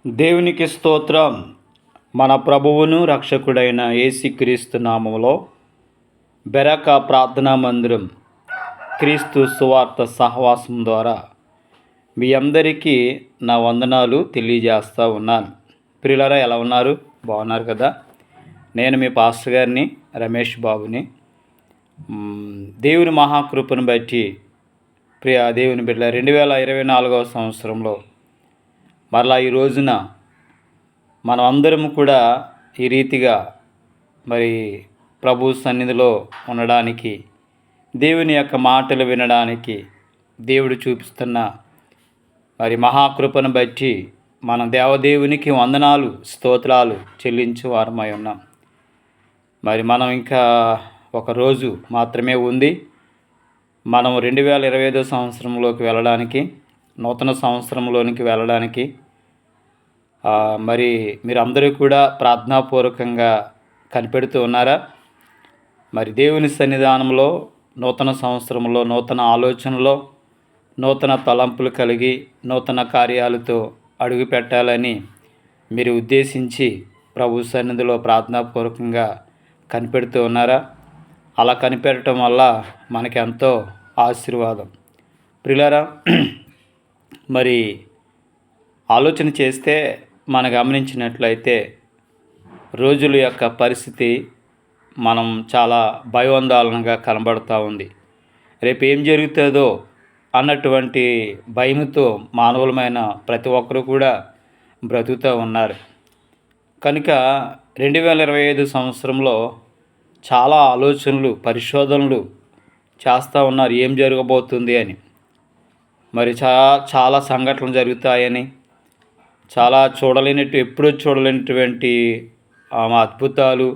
దేవునికి స్తోత్రం. మన ప్రభువును రక్షకుడైన యేసుక్రీస్తు నామములో బెరక ప్రార్థనా మందిరం క్రీస్తు సువార్త సహవాసం ద్వారా మీ అందరికీ నా వందనాలు తెలియజేస్తూ ఉన్నాను. ప్రియులారా, ఎలా ఉన్నారు? బాగున్నారు కదా? నేను మీ పాస్టర్ గారిని, రమేష్ బాబుని. దేవుని మహాకృపను బట్టి ప్రియ దేవుని బిడ్డ 2024 సంవత్సరంలో మరలా ఈ రోజున మనం అందరం కూడా ఈ రీతిగా మరి ప్రభు సన్నిధిలో ఉండడానికి, దేవుని యొక్క మాటలు వినడానికి దేవుడు చూపిస్తున్న మరి మహాకృపను బట్టి మనం దేవదేవునికి వందనాలు, స్తోత్రాలు చెల్లించు వారమై ఉన్నాం. మరి మనం ఇంకా ఒక రోజు మాత్రమే ఉంది. మనం 2025 సంవత్సరంలోకి వెళ్ళడానికి, నూతన సంవత్సరంలోనికి వెళ్ళడానికి మరి మీరందరూ కూడా ప్రార్థనాపూర్వకంగా కనిపెడుతూ ఉన్నారా? మరి దేవుని సన్నిధానంలో నూతన సంవత్సరంలో నూతన ఆలోచనలో నూతన తలంపులు కలిగి నూతన కార్యాలతో అడుగు పెట్టాలని మీరు ఉద్దేశించి ప్రభు సన్నిధిలో ప్రార్థనాపూర్వకంగా కనిపెడుతూ ఉన్నారా? అలా కనిపెట్టడం వల్ల మనకి ఎంతో ఆశీర్వాదం. ప్రియులారా, మరి ఆలోచన చేస్తే మనం గమనించినట్లయితే రోజుల యొక్క పరిస్థితి మనం చాలా భయోందోళనగా కనబడుతూ ఉంది. రేపు ఏం జరుగుతుందో అన్నటువంటి భయంతో మానవులమైన ప్రతి ఒక్కరు కూడా బ్రతుకుతూ ఉన్నారు. కనుక 2025 సంవత్సరంలో చాలా ఆలోచనలు, పరిశోధనలు చేస్తూ ఉన్నారు ఏం జరగబోతుంది అని. మరి చాలా సంఘటనలు జరుగుతాయని, చాలా ఎప్పుడూ చూడలేనటువంటి అద్భుతాలు,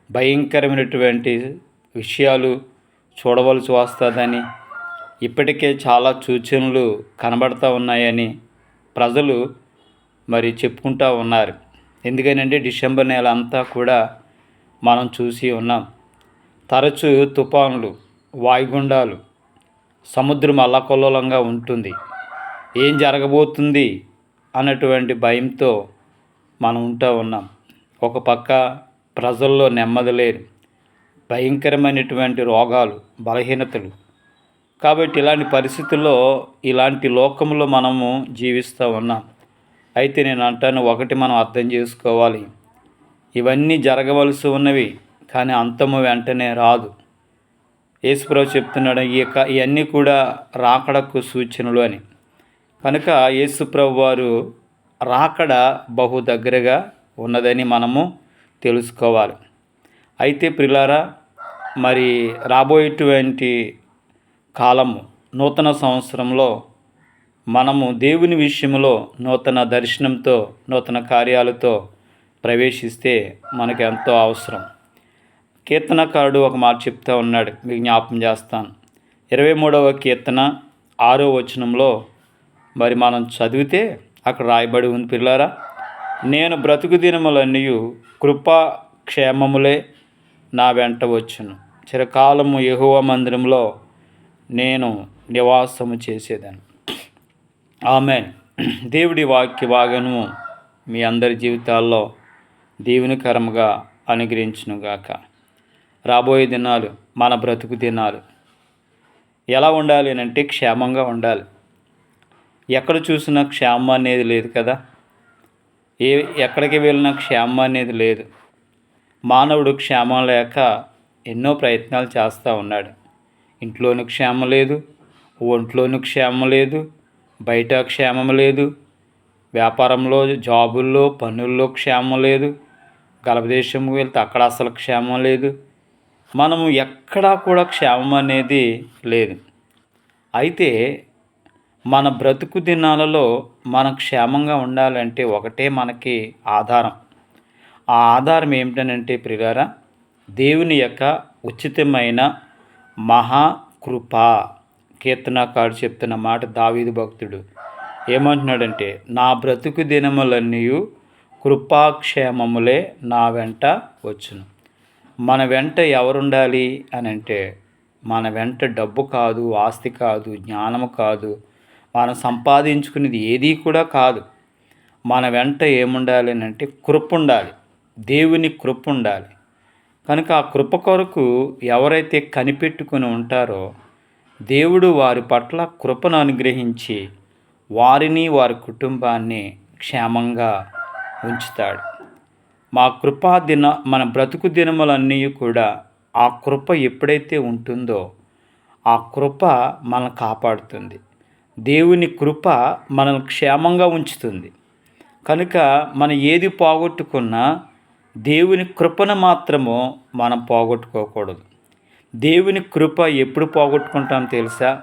భయంకరమైనటువంటి విషయాలు చూడవలసి వస్తుందని, ఇప్పటికే చాలా సూచనలు కనబడుతూ ఉన్నాయని ప్రజలు మరి చెప్పుకుంటూ ఉన్నారు. ఎందుకనంటే డిసెంబర్ నెల అంతా కూడా మనం చూసి ఉన్నాం. తరచూ తుఫానులు, వాయుగుండాలు, సముద్రం అల్లకల్లోలంగా ఉంటుంది. ఏం జరగబోతుంది అన్నటువంటి భయంతో మనం ఉంటూ ఉన్నాం. ఒక పక్క ప్రజల్లో నెమ్మది లేదు, భయంకరమైనటువంటి రోగాలు, బలహీనతలు. కాబట్టి ఇలాంటి పరిస్థితుల్లో, ఇలాంటి లోకంలో మనము జీవిస్తూ ఉన్నాం. అయితే నేను అంటాను, ఒకటి మనం అర్థం చేసుకోవాలి, ఇవన్నీ జరగవలసి ఉన్నవి, కానీ అంతము వెంటనే రాదు. యేసుప్రభు చెప్తున్నాడు ఇవన్నీ కూడా రాకడకు సూచనలు అని. కనుక యేసుప్రభు వారు రాకడ బహు దగ్గరగా ఉన్నదని మనము తెలుసుకోవాలి. అయితే ప్రియులారా, మరి రాబోయేటువంటి కాలము నూతన సంవత్సరంలో మనము దేవుని విషయంలో నూతన దర్శనంతో, నూతన కార్యాలతో ప్రవేశిస్తే మనకు ఎంతో అవసరం. కీర్తనకారుడు ఒక మాట చెప్తూ ఉన్నాడు, మీకు జ్ఞాపకం చేస్తాను. 23వ కీర్తన 6వ వచనంలో మరి మనం చదివితే అక్కడ రాయబడి ఉంది, పిల్లారా, నేను బ్రతుకు దినములన్నీ కృపా క్షేమములే నా వెంట వచ్చును, చిరకాలము యెహోవా మందిరంలో నేను నివాసము చేసేదాన్ని. ఆమేన్. దేవుడి వాక్య భాగము మీ అందరి జీవితాల్లో దీవెనకరముగా అనుగ్రహించునుగాక. రాబోయే దినాలు, మన బ్రతుకు దినాలు ఎలా ఉండాలి అంటే క్షేమంగా ఉండాలి. ఎక్కడ చూసినా క్షేమం అనేది లేదు కదా. ఎక్కడికి వెళ్ళినా క్షేమం అనేది లేదు. మానవుడు క్షేమం లేక ఎన్నో ప్రయత్నాలు చేస్తూ ఉన్నాడు. ఇంట్లోనూ క్షేమం లేదు, ఒంట్లోనూ క్షేమం లేదు, బయట క్షేమం లేదు, వ్యాపారంలో, జాబుల్లో, పనుల్లో క్షేమం లేదు, గలభదేశంకి వెళ్తే అక్కడ అసలు క్షేమం లేదు. మనము ఎక్కడా కూడా క్షేమం అనేది లేదు. అయితే మన బ్రతుకు దినాలలో మనం క్షేమంగా ఉండాలంటే ఒకటే మనకి ఆధారం. ఆ ఆధారం ఏమిటనంటే ప్రియులారా, దేవుని యొక్క ఉచితమైన మహాకృప. కీర్తనకారుడు చెప్తున్న మాట, దావీదు భక్తుడు ఏమంటున్నాడంటే, నా బ్రతుకు దినములన్నీ కృపాక్షేమములే నా వెంట వచ్చును. మన వెంట ఎవరుండాలి అని అంటే, మన వెంట డబ్బు కాదు, ఆస్తి కాదు, జ్ఞానము కాదు, మనం సంపాదించుకునేది ఏదీ కూడా కాదు. మన వెంట ఏముండాలి అంటే కృప ఉండాలి, దేవుని కృప ఉండాలి. కనుక ఆ కృప కొరకు ఎవరైతే కనిపెట్టుకుని ఉంటారో దేవుడు వారి పట్ల కృపను అనుగ్రహించి వారిని వారి కుటుంబాన్ని క్షేమంగా ఉంచుతాడు. మన బ్రతుకు దినములన్నీ కూడా ఆ కృప ఎప్పుడైతే ఉంటుందో ఆ కృప మనల్ని కాపాడుతుంది. దేవుని కృప మనల్ని క్షేమంగా ఉంచుతుంది. కనుక మనం ఏది పోగొట్టుకున్నా దేవుని కృపను మాత్రము మనం పోగొట్టుకోకూడదు. దేవుని కృప ఎప్పుడు పోగొట్టుకుంటాం తెలుసా?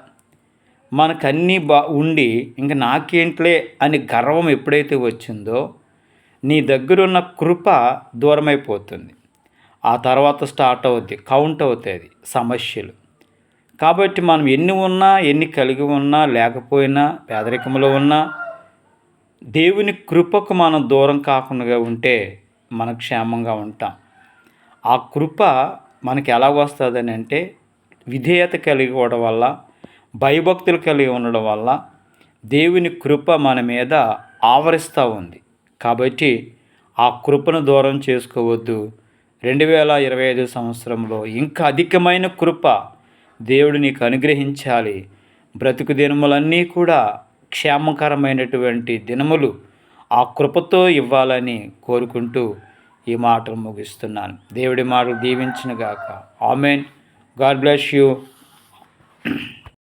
మనకన్నీ ఉండి ఇంక నాకేంట్లే అని గర్వం ఎప్పుడైతే వచ్చిందో నీ దగ్గరున్న కృప దూరమైపోతుంది. ఆ తర్వాత కౌంట్ అవుతాయి సమస్యలు. కాబట్టి మనం ఎన్ని ఉన్నా, ఎన్ని కలిగి ఉన్నా, లేకపోయినా, పేదరికంలో ఉన్నా దేవుని కృపకు మనం దూరం కాకుండా ఉంటే మనం క్షేమంగా ఉంటాం. ఆ కృప మనకి ఎలా వస్తుందని అంటే విధేయత కలిగి ఉండడం వల్ల, భయభక్తులు కలిగి ఉండడం వల్ల దేవుని కృప మన మీద ఆవరిస్తూ ఉంది. కాబట్టి ఆ కృపను దూరం చేసుకోవద్దు. 2025 సంవత్సరంలో ఇంకా అధికమైన కృప దేవుడు నీకు అనుగ్రహించాలి. బ్రతుకు దినములన్నీ కూడా క్షేమకరమైనటువంటి దినములు ఆ కృపతో ఇవ్వాలని కోరుకుంటూ ఈ మాటలు ముగిస్తున్నాను. దేవుడి మాటలు దీవించునుగాక. ఆమేన్. God bless you.